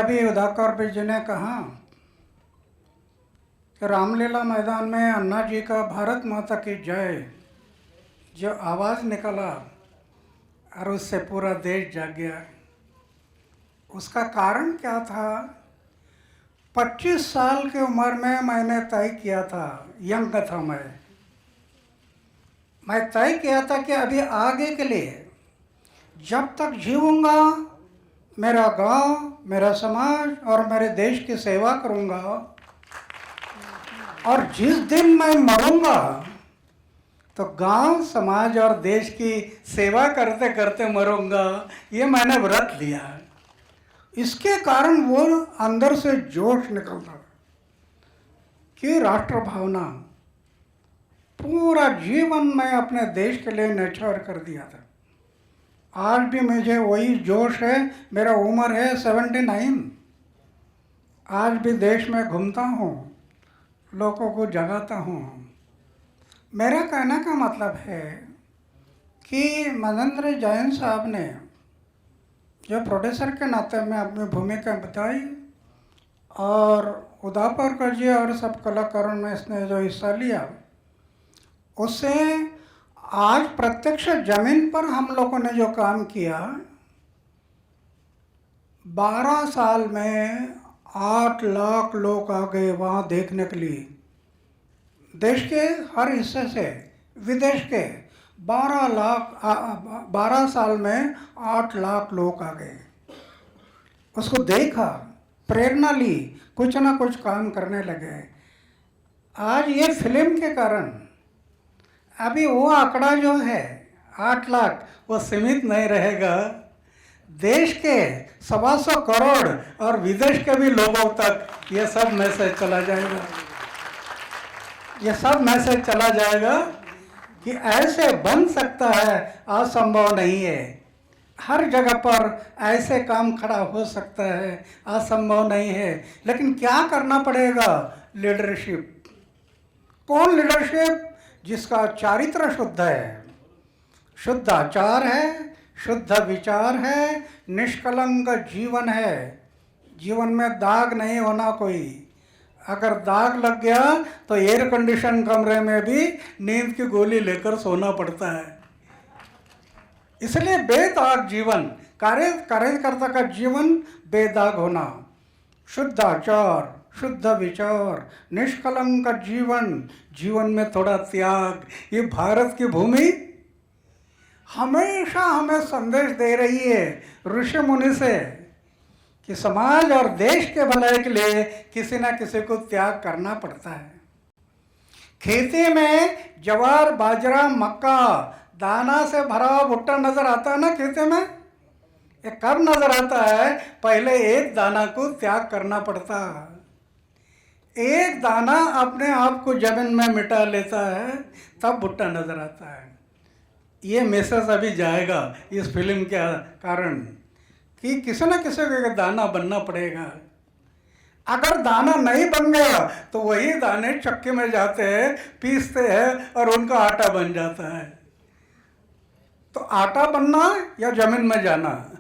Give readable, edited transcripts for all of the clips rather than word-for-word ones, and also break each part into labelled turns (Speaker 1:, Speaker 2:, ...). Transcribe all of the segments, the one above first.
Speaker 1: अभी उदाकर जी ने कहा कि रामलीला मैदान में अन्ना जी का भारत माता की जय जो आवाज़ निकला और उससे पूरा देश जाग गया। उसका कारण क्या था? 25 साल की उम्र में मैंने तय किया था, यंग था मैं तय किया था कि अभी आगे के लिए जब तक जीऊँगा मेरा गांव, मेरा समाज और मेरे देश की सेवा करूँगा, और जिस दिन मैं मरूँगा तो गांव, समाज और देश की सेवा करते करते मरूँगा। ये मैंने व्रत लिया। इसके कारण वो अंदर से जोश निकलता कि राष्ट्र भावना पूरा जीवन मैं अपने देश के लिए न्यौछावर कर दिया था। आज भी मुझे वही जोश है। मेरा उम्र है 79। आज भी देश में घूमता हूँ, लोगों को जगाता हूँ। मेरा कहने का मतलब है कि मनेंद्र जैन साहब ने जो प्रोड्यूसर के नाते में अपनी भूमिका बताई, और उदापरकर जी और सब कलाकारों ने इसने जो हिस्सा लिया, उससे आज प्रत्यक्ष जमीन पर हम लोगों ने जो काम किया, 12 साल में 8 लाख लोग आ गए वहाँ देखने के लिए। देश के हर हिस्से से, विदेश के 12 साल में 8 लाख लोग आ गए। उसको देखा, प्रेरणा ली, कुछ ना कुछ काम करने लगे। आज ये फिल्म के कारण अभी वो आंकड़ा जो है 8 लाख वो सीमित नहीं रहेगा। देश के 125 करोड़ और विदेश के भी लोगों तक ये सब मैसेज चला जाएगा। ये सब मैसेज चला जाएगा कि ऐसे बन सकता है, असंभव नहीं है। हर जगह पर ऐसे काम खड़ा हो सकता है, असंभव नहीं है। लेकिन क्या करना पड़ेगा? लीडरशिप। कौन लीडरशिप? जिसका चारित्र शुद्ध है, शुद्ध आचार है, शुद्ध विचार है, निष्कलंक जीवन है। जीवन में दाग नहीं होना कोई। अगर दाग लग गया तो एयर कंडीशन कमरे में भी नींद की गोली लेकर सोना पड़ता है। इसलिए बेदाग जीवन, कार्यकर्ता का जीवन बेदाग होना, शुद्ध आचार, शुद्ध विचार, निष्कलंक जीवन, जीवन में थोड़ा त्याग। ये भारत की भूमि हमेशा हमें संदेश दे रही है ऋषि मुनि से कि समाज और देश के भलाई के लिए किसी न किसी को त्याग करना पड़ता है। खेती में ज्वार, बाजरा, मक्का, दाना से भरा हुआ भुट्टा नजर आता है ना खेती में? ये कब नजर आता है? पहले एक दाना को त्याग करना पड़ता है। एक दाना अपने आप को जमीन में मिटा लेता है, तब भुट्टा नजर आता है। ये मैसेज अभी जाएगा इस फिल्म के कारण कि किसी न किसी को दाना बनना पड़ेगा। अगर दाना नहीं बन गया तो वही दाने चक्की में जाते हैं, पीसते हैं और उनका आटा बन जाता है। तो आटा बनना या जमीन में जाना?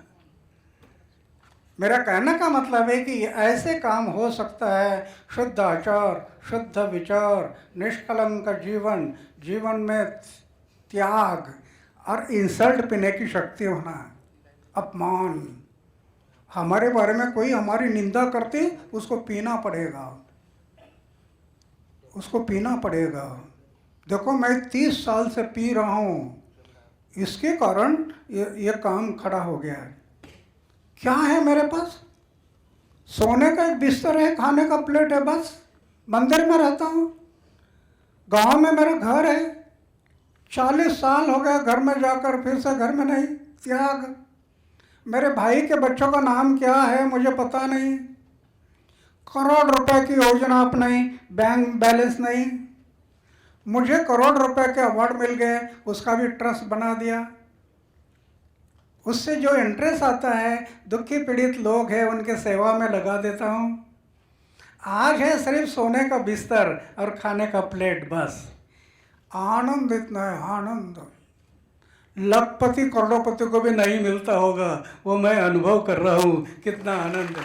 Speaker 1: मेरा कहने का मतलब है कि ऐसे काम हो सकता है। शुद्ध आचार, शुद्ध विचार, निष्कलंक जीवन, जीवन में त्याग और इंसल्ट पीने की शक्ति होना, अपमान। हमारे बारे में कोई हमारी निंदा करते, उसको पीना पड़ेगा, उसको पीना पड़ेगा। देखो मैं 30 साल से पी रहा हूँ, इसके कारण ये काम खड़ा हो गया है। क्या है मेरे पास? सोने का एक बिस्तर है, खाने का प्लेट है, बस। मंदिर में रहता हूँ, गांव में मेरा घर है। 40 साल हो गए घर में जाकर, फिर से घर में नहीं। त्याग। मेरे भाई के बच्चों का नाम क्या है मुझे पता नहीं। करोड़ रुपए की योजना अपनाई, बैंक बैलेंस नहीं। मुझे करोड़ रुपए के अवार्ड मिल गए, उसका भी ट्रस्ट बना दिया। उससे जो इंटरेस्ट आता है, दुखी पीड़ित लोग हैं उनके सेवा में लगा देता हूँ। आज है सिर्फ सोने का बिस्तर और खाने का प्लेट, बस। आनंद इतना है, आनंद। लखपति करोड़पति को भी नहीं मिलता होगा, वो मैं अनुभव कर रहा हूँ कितना आनंद है।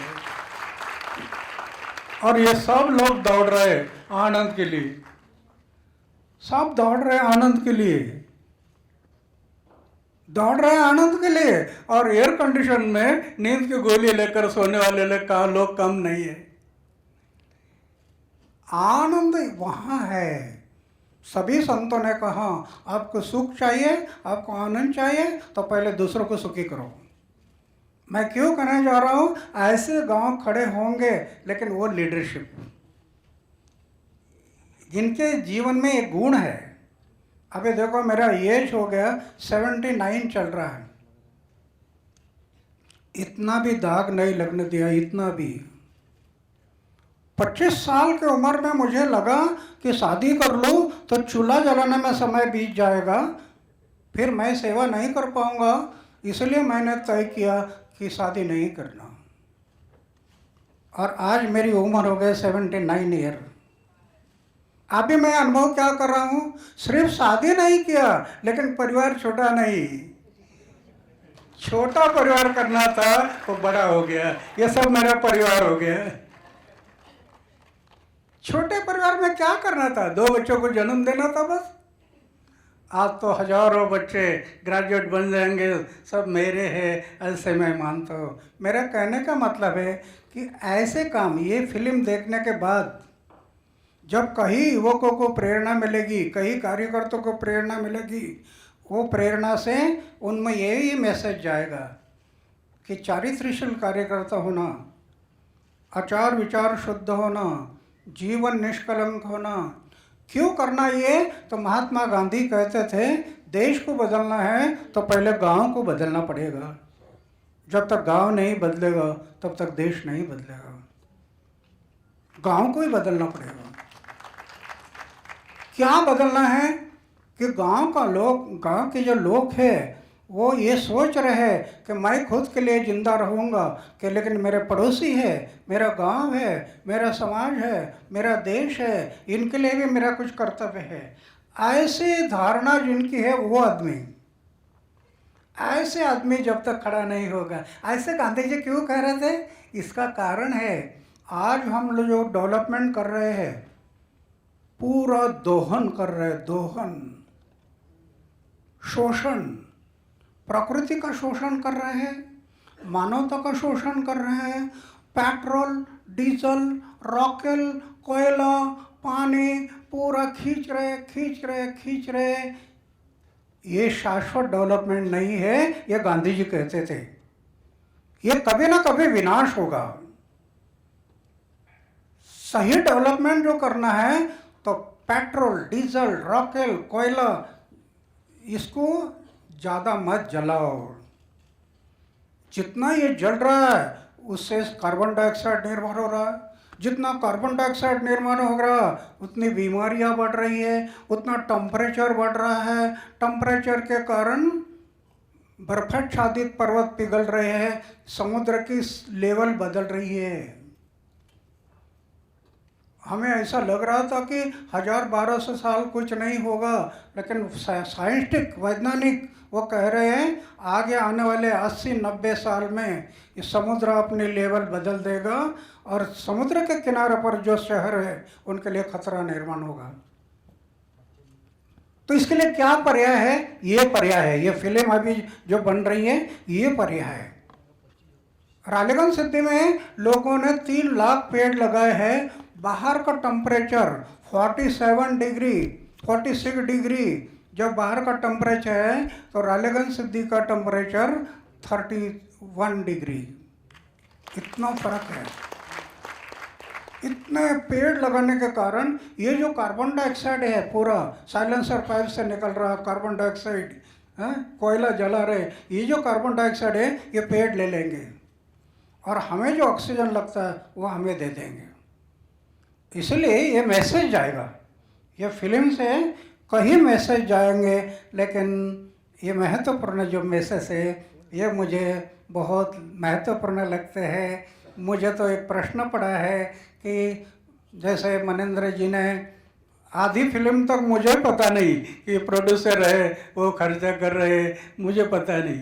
Speaker 1: और ये सब लोग दौड़ रहे आनंद के लिए, सब दौड़ रहे आनंद के लिए, दौड़ रहे आनंद के लिए। और एयर कंडीशन में नींद की गोली लेकर सोने वाले लोग कम नहीं है। आनंद वहां है। सभी संतों ने कहा आपको सुख चाहिए, आपको आनंद चाहिए तो पहले दूसरों को सुखी करो। मैं क्यों कहने जा रहा हूं, ऐसे गांव खड़े होंगे, लेकिन वो लीडरशिप जिनके जीवन में एक गुण है। अभी देखो मेरा एज हो गया 79 चल रहा है, इतना भी दाग नहीं लगने दिया, इतना भी। 25 साल की उम्र में मुझे लगा कि शादी कर लूं तो चूल्हा जलाने में समय बीत जाएगा, फिर मैं सेवा नहीं कर पाऊंगा, इसलिए मैंने तय किया कि शादी नहीं करना। और आज मेरी उम्र हो गई 79 ईयर। अभी मैं अनुभव क्या कर रहा हूँ, सिर्फ शादी नहीं किया लेकिन परिवार छोटा नहीं, छोटा परिवार करना था तो बड़ा हो गया, ये सब मेरा परिवार हो गया। छोटे परिवार में क्या करना था, 2 बच्चों को जन्म देना था बस। आज तो हजारों बच्चे ग्रेजुएट बन जाएंगे, सब मेरे हैं, ऐसे मैं मानता हूँ। मेरा कहने का मतलब है कि ऐसे काम, ये फिल्म देखने के बाद जब कहीं युवकों को प्रेरणा मिलेगी, कहीं कार्यकर्ताओं को प्रेरणा मिलेगी, वो प्रेरणा से उनमें यही मैसेज जाएगा कि चारित्र्यशील कार्यकर्ता होना, आचार विचार शुद्ध होना, जीवन निष्कलंक होना। क्यों करना ये, तो महात्मा गांधी कहते थे देश को बदलना है तो पहले गांव को बदलना पड़ेगा। जब तक गांव नहीं बदलेगा तब तक देश नहीं बदलेगा, गांव को ही बदलना पड़ेगा। क्या बदलना है कि गांव के जो लोग हैं वो ये सोच रहे हैं कि मैं खुद के लिए जिंदा रहूँगा, कि लेकिन मेरे पड़ोसी है, मेरा गांव है, मेरा समाज है, मेरा देश है, इनके लिए भी मेरा कुछ कर्तव्य है। ऐसी धारणा जिनकी है ऐसे आदमी जब तक खड़ा नहीं होगा। ऐसे गांधी जी क्यों कह रहे थे, इसका कारण है आज हम लोग जो डेवलपमेंट कर रहे हैं पूरा दोहन कर रहे हैं, दोहन, शोषण, प्रकृति का शोषण कर रहे हैं, मानवता का शोषण कर रहे हैं। पेट्रोल, डीजल, रॉकेल, कोयला, पानी पूरा खींच रहे। ये शाश्वत डेवलपमेंट नहीं है, ये गांधी जी कहते थे। ये कभी ना कभी विनाश होगा। सही डेवलपमेंट जो करना है तो पेट्रोल, डीजल, रॉकेल, कोयला, इसको ज़्यादा मत जलाओ। जितना ये जल रहा है उससे कार्बन डाइऑक्साइड निर्माण हो रहा है, जितना कार्बन डाइऑक्साइड निर्माण हो रहा उतनी बीमारियां बढ़ रही है, उतना टेम्परेचर बढ़ रहा है। टेम्परेचर के कारण बर्फाच्छादित पर्वत पिघल रहे हैं, समुद्र की लेवल बदल रही है। हमें ऐसा लग रहा था कि 1000-1200 साल कुछ नहीं होगा, लेकिन साइंटिफिक वैज्ञानिक वो कह रहे हैं आगे आने वाले 80-90 साल में ये समुद्र अपनी लेवल बदल देगा और समुद्र के किनारे पर जो शहर है उनके लिए खतरा निर्माण होगा। तो इसके लिए क्या पर्याय है, ये पर्याय है, ये फिल्म अभी जो बन रही है ये पर्याय है। रालेगंज सिद्धि में लोगों ने 3 लाख पेड़ लगाए हैं। बाहर का टेम्परेचर 47 डिग्री 46 डिग्री जब बाहर का टेम्परेचर है तो रालेगंज सिद्धि का टेम्परेचर 31 डिग्री, इतना फर्क है। इतने पेड़ लगाने के कारण ये जो कार्बन डाइऑक्साइड है पूरा साइलेंसर पाइप से निकल रहा कार्बन डाइऑक्साइड, कोयला जला रहे, ये जो कार्बन डाइऑक्साइड है ये पेड़ ले लेंगे और हमें जो ऑक्सीजन लगता है वो हमें दे देंगे। इसलिए ये मैसेज जाएगा, ये फिल्म से कई मैसेज जाएंगे, लेकिन ये महत्वपूर्ण जो मैसेज है ये मुझे बहुत महत्वपूर्ण लगते हैं। मुझे तो एक प्रश्न पड़ा है कि जैसे मनेंद्र जी ने आधी फिल्म तक मुझे पता नहीं कि प्रोड्यूसर है वो खर्चा कर रहे, मुझे पता नहीं।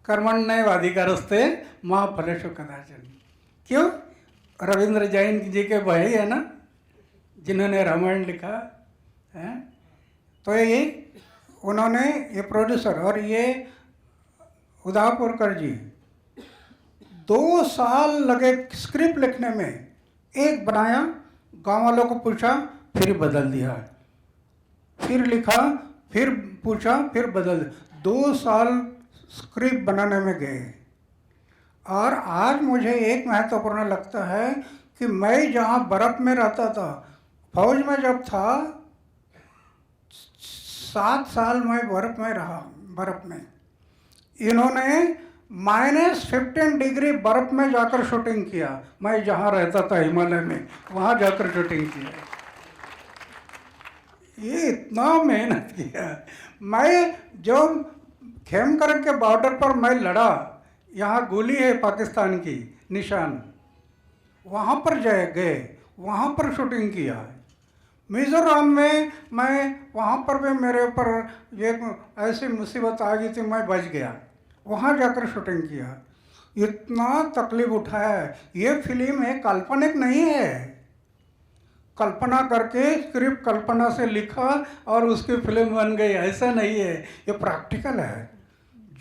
Speaker 1: कर्मण्येवाधिकारस्ते मा फलेषु कदाचन। क्यों? रविंद्र जैन जी के भाई है ना, जिन्होंने रामायण लिखा है। तो ये उन्होंने, ये प्रोड्यूसर और ये उदापुरकर जी 2 साल लगे स्क्रिप्ट लिखने में। एक बनाया, गांव वालों को पूछा, फिर बदल दिया, फिर लिखा, फिर पूछा, फिर बदल दिया। 2 साल स्क्रिप्ट बनाने में गए। और आज मुझे एक महत्वपूर्ण लगता है कि मैं जहाँ बर्फ़ में रहता था, फौज में जब था, 7 साल मैं बर्फ़ में रहा। बर्फ़ में इन्होंने -15 डिग्री बर्फ़ में जाकर शूटिंग किया। मैं जहाँ रहता था हिमालय में, वहाँ जाकर शूटिंग किया। ये इतना मेहनत किया। मैं जो खेमकर के बॉर्डर पर मैं लड़ा, यहाँ गोली है पाकिस्तान की निशान, वहाँ पर गए, वहाँ पर शूटिंग किया। मिज़ोरम में मैं, वहाँ पर भी मेरे ऊपर ये ऐसी मुसीबत आ गई थी, मैं बच गया, वहाँ जाकर शूटिंग किया। इतना तकलीफ उठाया है। ये फिल्म है, काल्पनिक नहीं है। कल्पना करके स्क्रिप्ट कल्पना से लिखा और उसकी फिल्म बन गई, ऐसा नहीं है। ये प्रैक्टिकल है,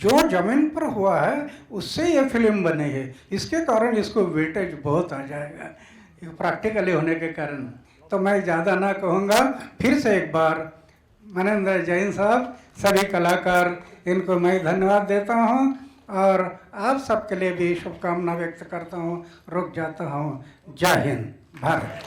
Speaker 1: जो ज़मीन पर हुआ है उससे ये फिल्म बनी है। इसके कारण इसको वेटेज बहुत आ जाएगा, ये प्रैक्टिकली होने के कारण। तो मैं ज़्यादा ना कहूँगा। फिर से एक बार मनेंद्र जैन साहब, सभी कलाकार, इनको मैं धन्यवाद देता हूँ और आप सबके लिए भी शुभकामना व्यक्त करता हूँ। रुक जाता हूँ। जय हिंद, भारत।